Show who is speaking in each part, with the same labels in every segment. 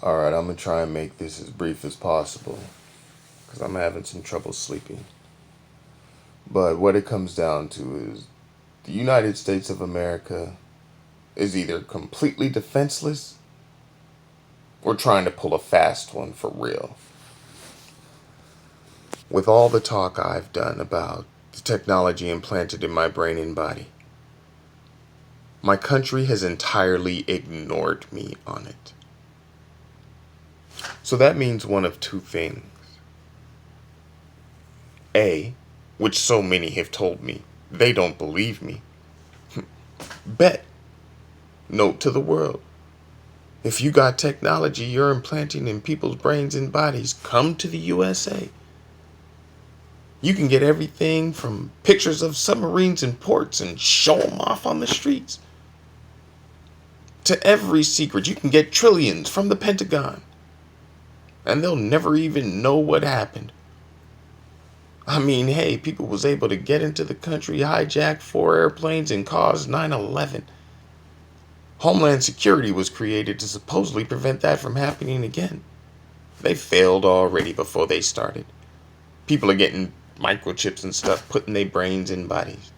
Speaker 1: Alright, I'm gonna try and make this as brief as possible because I'm having some trouble sleeping. But what it comes down to is the United States of America is either completely defenseless or trying to pull a fast one for real. With all the talk I've done about the technology implanted in my brain and body, my country has entirely ignored me on it. So that means one of two things. A, which so many have told me, they don't believe me. Bet. Note to the world. If you got technology you're implanting in people's brains and bodies, come to the USA. You can get everything from pictures of submarines in ports and show them off on the streets, to every secret. You can get trillions from the Pentagon, and they'll never even know what happened. I mean, hey, people was able to get into the country, hijack 4 airplanes, and cause 9/11. Homeland Security was created to supposedly prevent that from happening again. They failed already before they started. People are getting microchips and stuff put in their brains and bodies.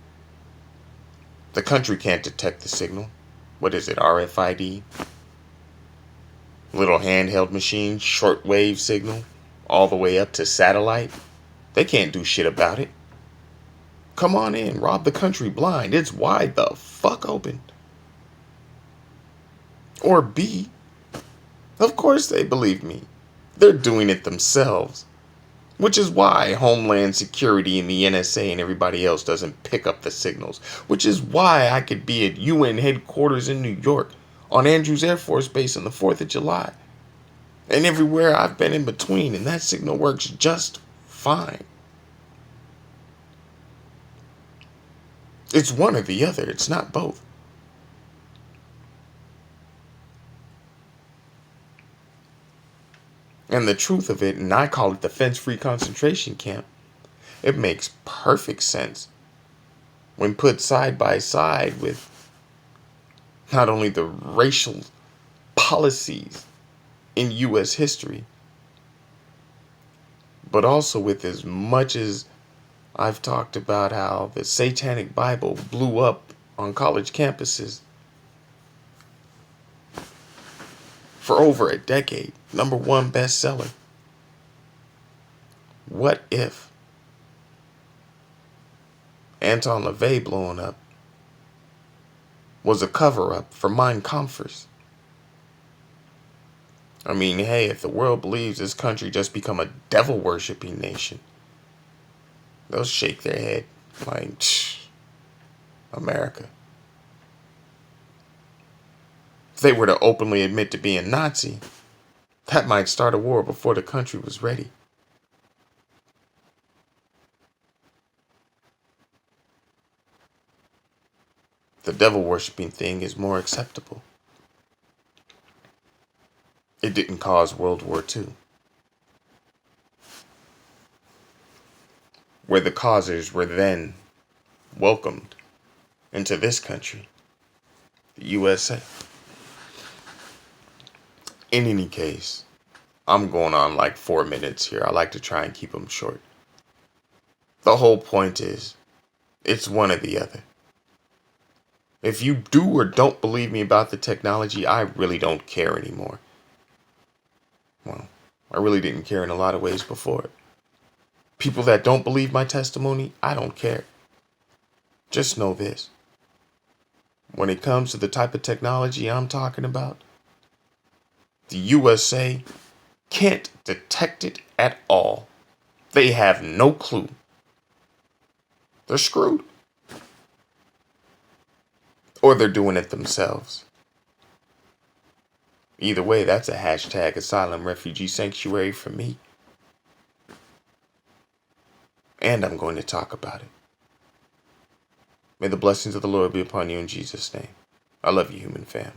Speaker 1: The country can't detect the signal. What is it, RFID? Little handheld machines, shortwave signal, all the way up to satellite. They can't do shit about it. Come on in, rob the country blind. It's wide the fuck open. Or B, of course they believe me. They're doing it themselves. Which is why Homeland Security and the NSA and everybody else doesn't pick up the signals. Which is why I could be at UN headquarters in New York, on Andrews Air Force Base on the 4th of July, and everywhere I've been in between, and that signal works just fine. It's one or the other, it's not both. And the truth of it, and I call it the fence-free concentration camp, it makes perfect sense when put side by side with not only the racial policies in U.S. history, but also with as much as I've talked about how the Satanic Bible blew up on college campuses for over a decade. #1 bestseller. What if Anton LaVey blowing up was a cover-up for Mein Kampfers? I mean, hey, if the world believes this country just become a devil-worshipping nation, they'll shake their head like, America. If they were to openly admit to being Nazi, that might start a war before the country was ready. The devil-worshipping thing is more acceptable. It didn't cause World War II, where the causers were then welcomed into this country, the USA. In any case, I'm going on like 4 minutes here. I like to try and keep them short. The whole point is, it's one or the other. If you do or don't believe me about the technology, I really don't care anymore. Well, I really didn't care in a lot of ways before it. People that don't believe my testimony, I don't care. Just know this. When it comes to the type of technology I'm talking about, the USA can't detect it at all. They have no clue. They're screwed. Or they're doing it themselves. Either way, that's a hashtag asylum refugee sanctuary for me. And I'm going to talk about it. May the blessings of the Lord be upon you in Jesus' name. I love you, human fam.